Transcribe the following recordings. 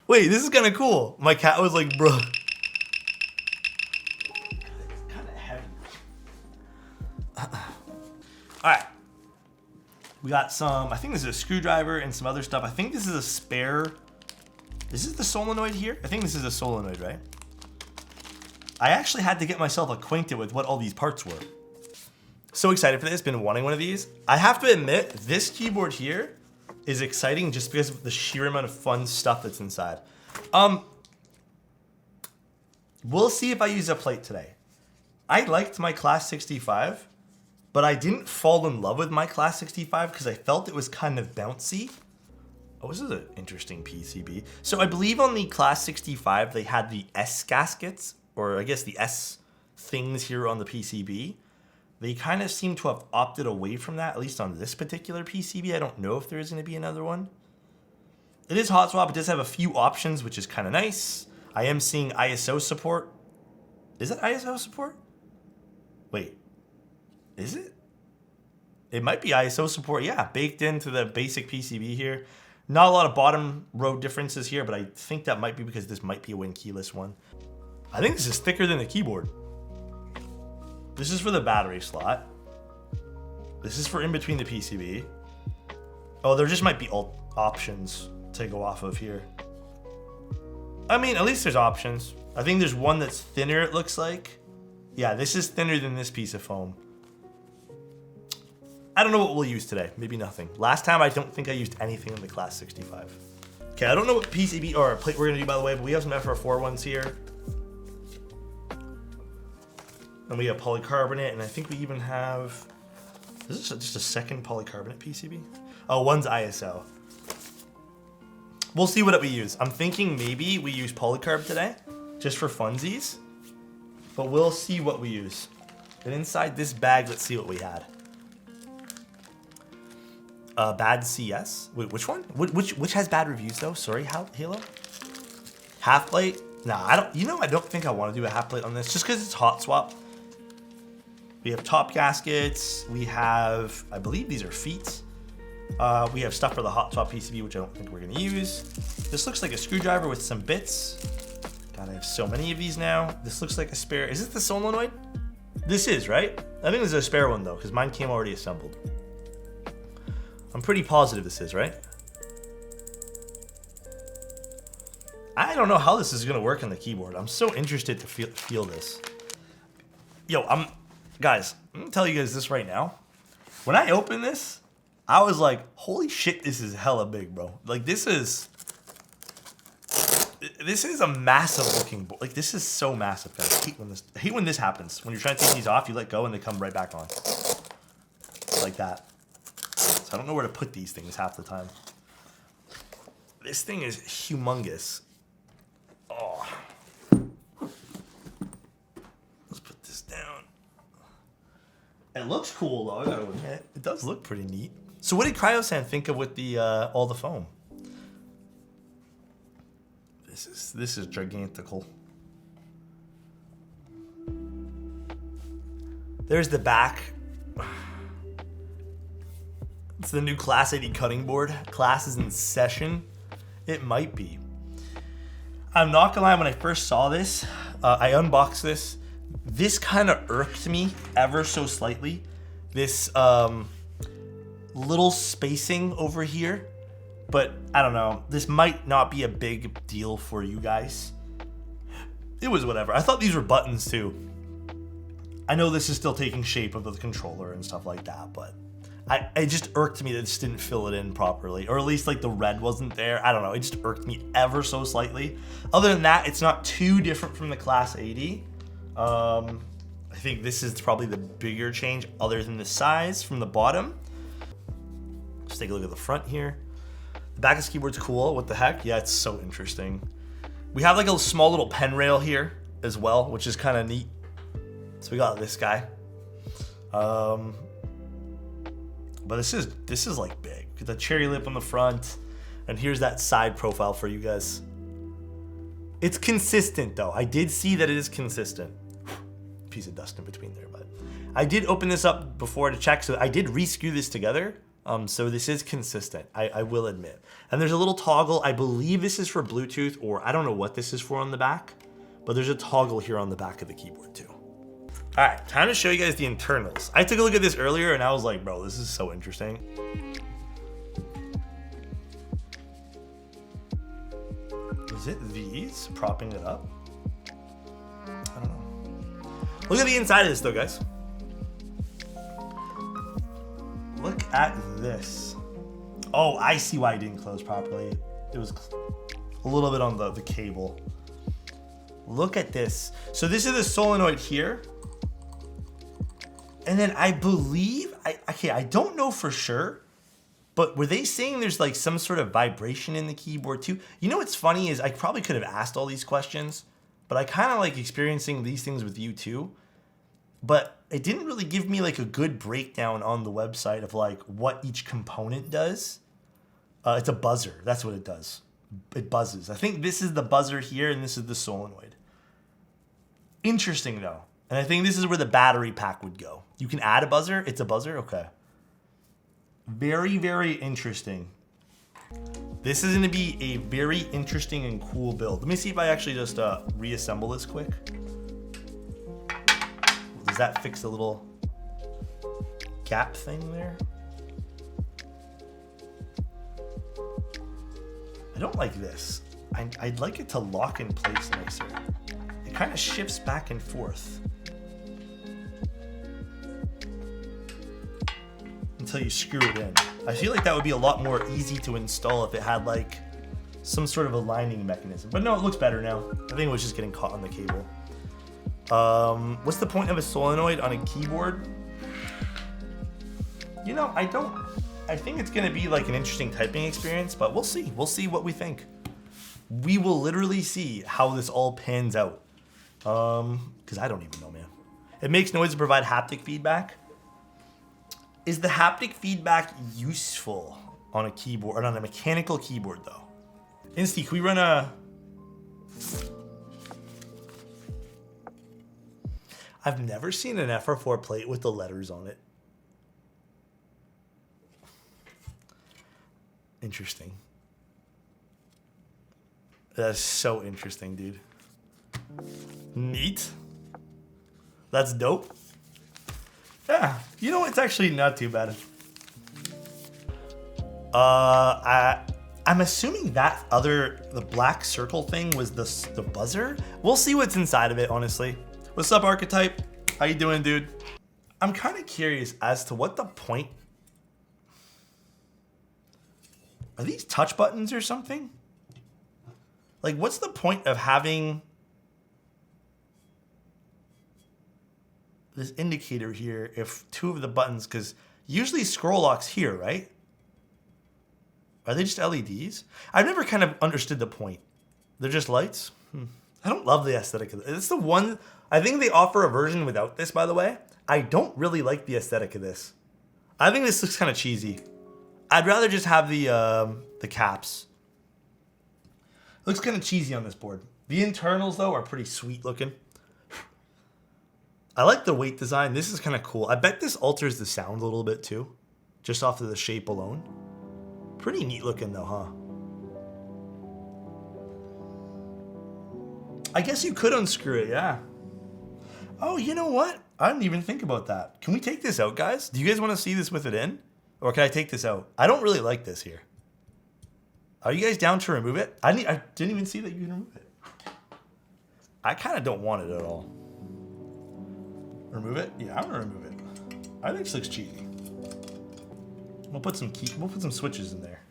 Wait, this is kind of cool. My cat was like, bro. It's kind of heavy. All right. We got some, I think this is a screwdriver and some other stuff. I think this is a spare. Is this the solenoid here? I think this is a solenoid, right? I actually had to get myself acquainted with what all these parts were. So excited for this, been wanting one of these. I have to admit, this keyboard here is exciting just because of the sheer amount of fun stuff that's inside. We'll see if I use a plate today. I liked my Class 65, but I didn't fall in love with my Class 65 because I felt it was kind of bouncy. Oh, this is an interesting PCB. So I believe on the Class 65, they had the S gaskets, or I guess the S things here on the PCB. They kind of seem to have opted away from that, at least on this particular PCB. I don't know if there is going to be another one. It is hot swap. It does have a few options, which is kind of nice. I am seeing ISO support. Is that ISO support? Wait, is it? It might be ISO support. Yeah, baked into the basic PCB here. Not a lot of bottom row differences here, but I think that might be because this might be a Win keyless one. I think this is thicker than the keyboard. This is for the battery slot. This is for in between the PCB. Oh, there just might be options to go off of here. I mean, at least there's options. I think there's one that's thinner, it looks like. Yeah, this is thinner than this piece of foam. I don't know what we'll use today. Maybe nothing. Last time, I don't think I used anything in the Class 65. Okay, I don't know what PCB or plate we're gonna do, by the way, but we have some FR4 ones here. And we have polycarbonate, and I think we even have, is this just a second polycarbonate PCB? Oh, one's ISO. We'll see what we use. I'm thinking maybe we use polycarb today, just for funsies. But we'll see what we use. And inside this bag, let's see what we had. Bad CS. Wait, which one? Which has bad reviews though? Sorry, Halo? Half plate? Nah, I don't. You know, I don't think I want to do a half plate on this, just because it's hot swap. We have top gaskets. We have, I believe these are feet. We have stuff for the hot swap PCB, which I don't think we're gonna use. This looks like a screwdriver with some bits. God, I have so many of these now. This looks like a spare. Is this the solenoid? This is, right? I think this is a spare one though, because mine came already assembled. I'm pretty positive this is, right? I don't know how this is gonna work on the keyboard. I'm so interested to feel this. Yo, guys, I'm gonna tell you guys this right now. When I opened this, I was like, holy shit, this is hella big, bro. Like, this is a massive looking board. Like, this is so massive, guys. I hate when this happens. When you're trying to take these off, you let go and they come right back on. Like that. So I don't know where to put these things half the time. This thing is humongous. Oh. Let's put this down. It looks cool though, I gotta admit. It does look pretty neat. So what did Cryosan think of with the all the foam? This is gigantical. There's the back. It's the new Class 80 cutting board. Class is in session. It might be. I'm not gonna lie, when I first saw this, I unboxed this. This kind of irked me ever so slightly. This little spacing over here. But I don't know. This might not be a big deal for you guys. It was whatever. I thought these were buttons too. I know this is still taking shape of the controller and stuff like that, but it just irked me that this didn't fill it in properly, or at least like the red wasn't there. I don't know. It just irked me ever so slightly. Other than that, it's not too different from the Class 80. I think this is probably the bigger change other than the size from the bottom. Let's take a look at the front here. The back of this keyboard's cool. What the heck? Yeah, it's so interesting. We have like a small little pen rail here as well, which is kind of neat. So we got this guy. But this is like big. Get the cherry lip on the front, and here's that side profile for you guys. It's consistent though. I did see that it is consistent. Piece of dust in between there, but I did open this up before to check, so I did re-screw this together. So this is consistent, I will admit. And there's a little toggle. I believe this is for Bluetooth, or I don't know what this is for on the back, but there's a toggle here on the back of the keyboard too. All right, time to show you guys the internals. I took a look at this earlier and I was like, bro, this is so interesting. Is it these propping it up? I don't know. Look at the inside of this though, guys. Look at this. Oh, I see why it didn't close properly. It was a little bit on the cable. Look at this. So this is the solenoid here. And then I believe, I don't know for sure, but were they saying there's like some sort of vibration in the keyboard too? You know what's funny is I probably could have asked all these questions, but I kind of like experiencing these things with you too. But it didn't really give me like a good breakdown on the website of like what each component does. It's a buzzer. That's what it does. It buzzes. I think this is the buzzer here and this is the solenoid. Interesting though. And I think this is where the battery pack would go. You can add a buzzer. It's a buzzer. Okay. Very, very interesting. This is going to be a very interesting and cool build. Let me see if I actually just reassemble this quick. Does that fix the little gap thing there? I don't like this. I'd like it to lock in place nicer. It kind of shifts back and forth until you screw it in. I feel like that would be a lot more easy to install if it had like some sort of aligning mechanism. But no, it looks better now. I think it was just getting caught on the cable. What's the point of a solenoid on a keyboard? You know, I think it's gonna be like an interesting typing experience, but we'll see. We'll see what we think. We will literally see how this all pans out. Because I don't even know, man. It makes noise to provide haptic feedback. Is the haptic feedback useful on a keyboard, or on a mechanical keyboard though? Insty, can we run a... I've never seen an FR4 plate with the letters on it. Interesting. That's so interesting, dude. Neat. That's dope. Yeah, you know, it's actually not too bad. I'm assuming that the black circle thing was the buzzer. We'll see what's inside of it, honestly. What's up, Archetype? How you doing, dude? I'm kind of curious as to what the point. Are these touch buttons or something? Like, what's the point of having this indicator here if two of the buttons, because usually scroll lock's here, right? Are they just LEDs? I've never kind of understood the point. They're just lights? I don't love the aesthetic of it. It's the one, I think they offer a version without this, by the way. I don't really like the aesthetic of this. I think this looks kind of cheesy. I'd rather just have the caps. Looks kind of cheesy on this board. The internals, though, are pretty sweet looking. I like the weight design. This is kind of cool. I bet this alters the sound a little bit, too. Just off of the shape alone. Pretty neat looking, though, huh? I guess you could unscrew it, yeah. Oh, you know what? I didn't even think about that. Can we take this out, guys? Do you guys want to see this with it in? Or can I take this out? I don't really like this here. Are you guys down to remove it? I didn't even see that you can remove it. I kind of don't want it at all. Remove it? Yeah, I'm gonna remove it. I think this looks cheesy. We'll put some switches in there.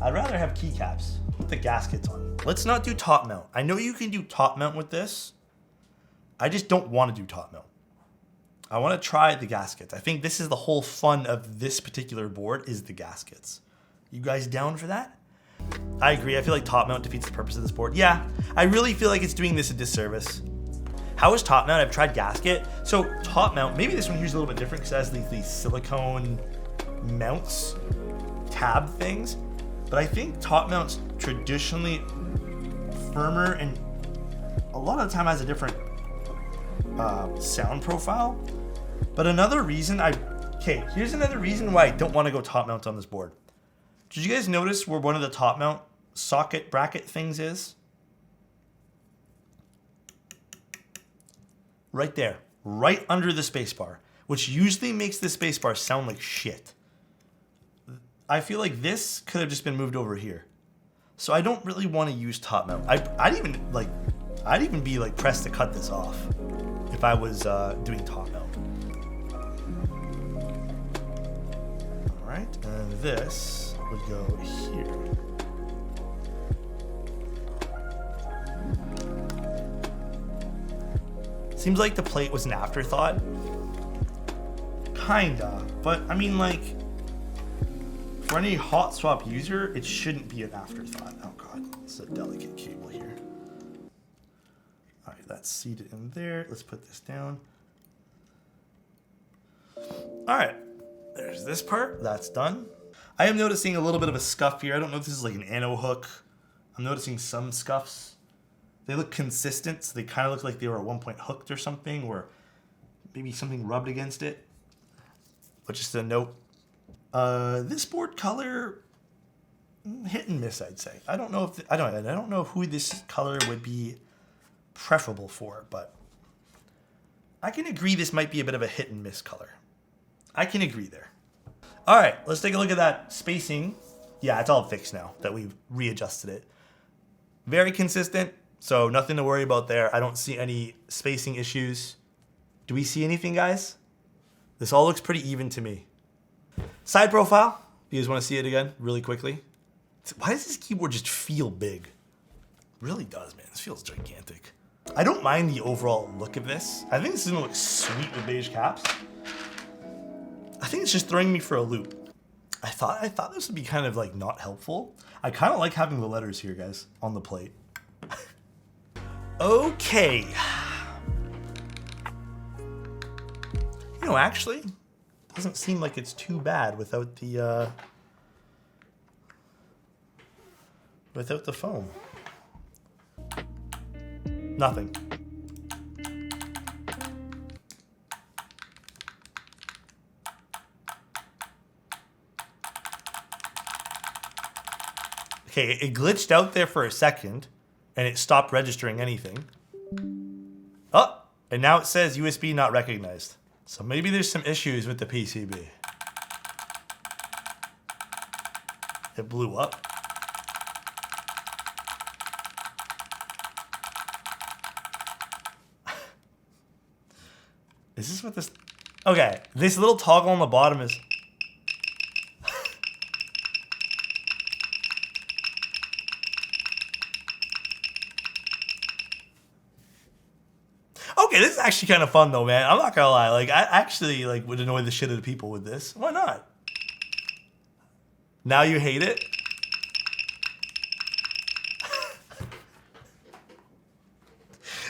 I'd rather have keycaps. Put the gaskets on. Let's not do top mount. I know you can do top mount with this. I just don't want to do top mount. I want to try the gaskets. I think this is the whole fun of this particular board is the gaskets. You guys down for that? I agree. I feel like top mount defeats the purpose of this board. Yeah, I really feel like it's doing this a disservice. How is top mount? I've tried gasket. So top mount, maybe this one here's a little bit different because it has these silicone mounts, tab things. But I think top mount's traditionally firmer and a lot of the time has a different sound profile. But another reason I Okay, here's another reason why I don't want to go top mount on this board. Did you guys notice where one of the top mount socket bracket things is? Right there, right under the spacebar, which usually makes the spacebar sound like shit. I feel like this could have just been moved over here. So I don't really want to use top mount. I'd even be like pressed to cut this off if I was doing top mount. All right, and this would go here. Seems like the plate was an afterthought. Kinda, but I mean, like, for any hot swap user, it shouldn't be an afterthought. Oh god, it's a delicate cable here. All right, that's seated in there. Let's put this down. All right, there's this part. That's done. I am noticing a little bit of a scuff here. I don't know if this is like an ano hook. I'm noticing some scuffs. They look consistent, so they kind of look like they were at one point hooked or something, or maybe something rubbed against it. But just a note. This board color, hit and miss, I'd say. I don't know if I don't know who this color would be preferable for, but I can agree this might be a bit of a hit and miss color. I can agree there. All right, let's take a look at that spacing. Yeah, it's all fixed now that we've readjusted it. Very consistent. So nothing to worry about there. I don't see any spacing issues. Do we see anything, guys? This all looks pretty even to me. Side profile. You guys want to see it again really quickly? Why does this keyboard just feel big? It really does, man. This feels gigantic. I don't mind the overall look of this. I think this is going to look sweet with beige caps. I think it's just throwing me for a loop. I thought this would be kind of like not helpful. I kind of like having the letters here, guys, on the plate. Okay. You know, actually, it doesn't seem like it's too bad without the foam. Nothing. Okay, it glitched out there for a second, and it stopped registering anything. Oh, and now it says USB not recognized. So maybe there's some issues with the PCB. It blew up. Is this what this... Okay, this little toggle on the bottom is... Okay, this is actually kind of fun though, man. I'm not gonna lie. Like, I actually like would annoy the shit out of people with this. Why not? Now you hate it?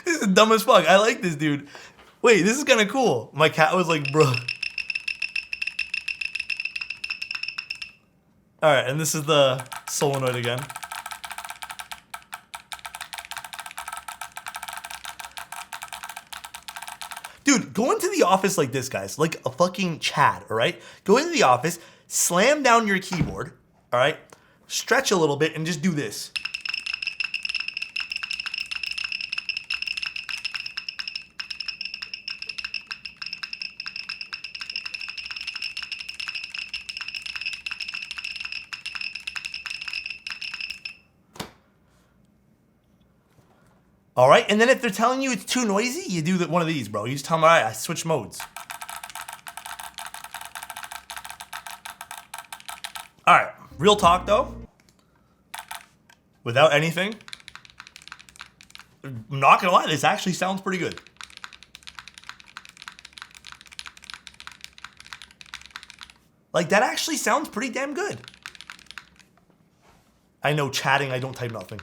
This is dumb as fuck. I like this, dude. Wait, this is kind of cool. My cat was like, bro. All right, and this is the solenoid again. Dude, go into the office like this, guys. Like a fucking Chad, all right? Go into the office, slam down your keyboard, all right? Stretch a little bit and just do this. All right, and then if they're telling you it's too noisy, you do one of these, bro. You just tell them, all right, I switch modes. All right, real talk though, without anything, I'm not gonna lie, this actually sounds pretty good. Like, that actually sounds pretty damn good. I know, chatting, I don't type nothing.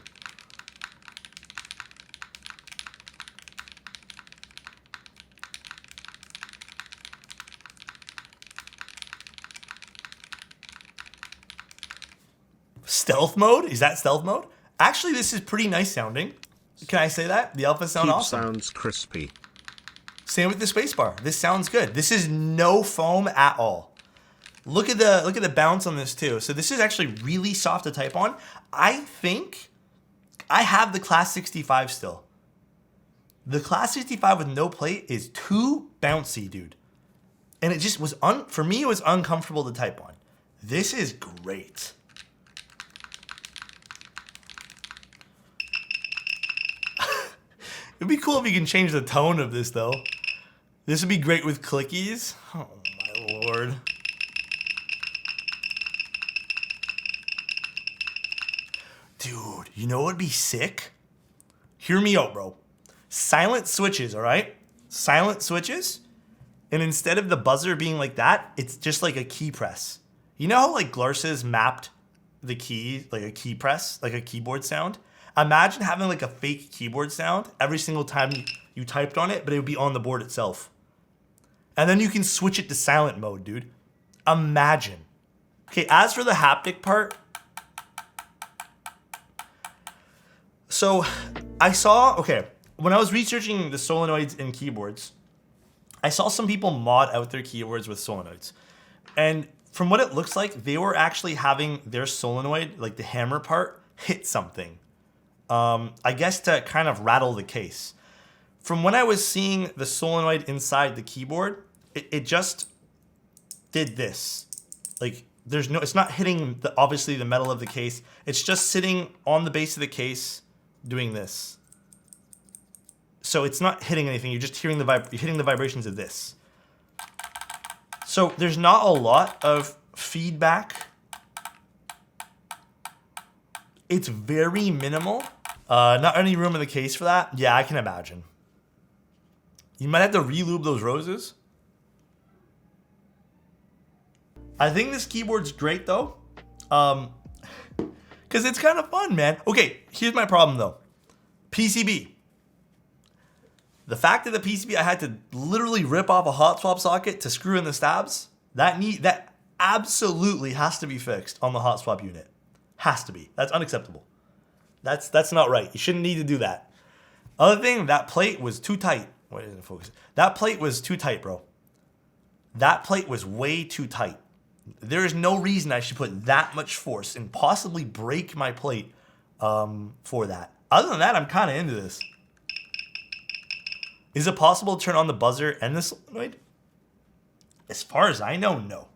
Stealth mode? Is that stealth mode? Actually, this is pretty nice sounding. Can I say that? The alpha sound awesome. Sounds crispy. Same with the spacebar. This sounds good. This is no foam at all. Look at the bounce on this too. So this is actually really soft to type on. I think I have the Class 65 still. The Class 65 with no plate is too bouncy, dude. And it just was, for me, it was uncomfortable to type on. This is great. It'd be cool if you can change the tone of this though. This would be great with clickies. Oh my lord. Dude, you know what would be sick? Hear me out, bro. Silent switches, all right? Silent switches. And instead of the buzzer being like that, it's just like a key press. You know how like Glarses mapped the key, like a key press, like a keyboard sound? Imagine having like a fake keyboard sound every single time you typed on it, but it would be on the board itself. And then you can switch it to silent mode, dude. Imagine. Okay, as for the haptic part, so I saw, okay, when I was researching the solenoids in keyboards, I saw some people mod out their keyboards with solenoids. And from what it looks like, they were actually having their solenoid, like the hammer part, hit something. I guess to kind of rattle the case. From when I was seeing the solenoid inside the keyboard, it just did this. Like it's not hitting obviously the metal of the case. It's just sitting on the base of the case doing this. So it's not hitting anything. You're just hearing you're hitting the vibrations of this. So there's not a lot of feedback. It's very minimal. Not any room in the case for that. Yeah, I can imagine. You might have to re-lube those roses. I think this keyboard's great though. Because it's kind of fun, man. Okay, here's my problem though. PCB. The fact that the PCB I had to literally rip off a hot swap socket to screw in the stabs, that absolutely has to be fixed on the hot swap unit. Has to be. That's unacceptable. That's not right. You shouldn't need to do that. Other thing, that plate was too tight. Why isn't it focusing? That plate was too tight, bro. That plate was way too tight. There is no reason I should put that much force and possibly break my plate for that. Other than that, I'm kind of into this. Is it possible to turn on the buzzer and the solenoid? As far as I know, no.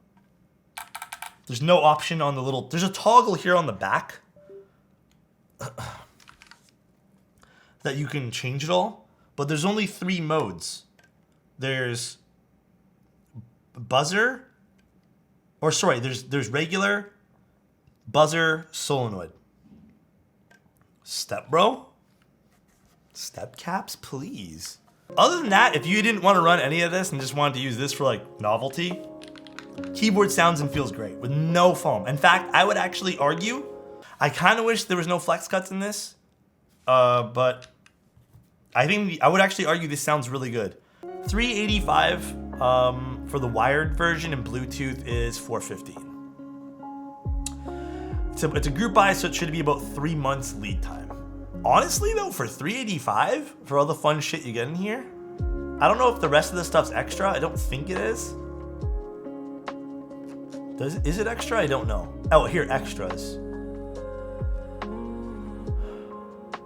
There's no option on the little... There's a toggle here on the back that you can change it all, but there's only 3 modes. There's buzzer, or sorry, there's regular, buzzer, solenoid. Step, bro? Step caps, please. Other than that, if you didn't want to run any of this and just wanted to use this for like novelty, keyboard sounds and feels great with no foam. In fact, I would actually argue, I kind of wish there was no flex cuts in this, but I think I would actually argue this sounds really good. $385 for the wired version, and Bluetooth is $415. It's a group buy, so it should be about 3 months lead time. Honestly though, for $385 for all the fun shit you get in here, I don't know if the rest of this stuff's extra. I don't think it is. Is it extra? I don't know. Oh, here, extras.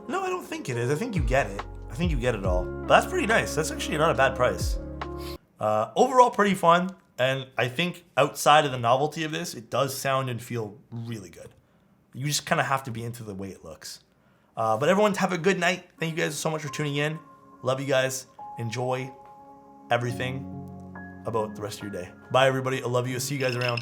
No, I don't think it is. I think you get it. I think you get it all. But that's pretty nice. That's actually not a bad price. Overall, pretty fun. And I think outside of the novelty of this, it does sound and feel really good. You just kind of have to be into the way it looks. But everyone, have a good night. Thank you guys so much for tuning in. Love you guys. Enjoy everything about the rest of your day. Bye, everybody. I love you. See you guys around.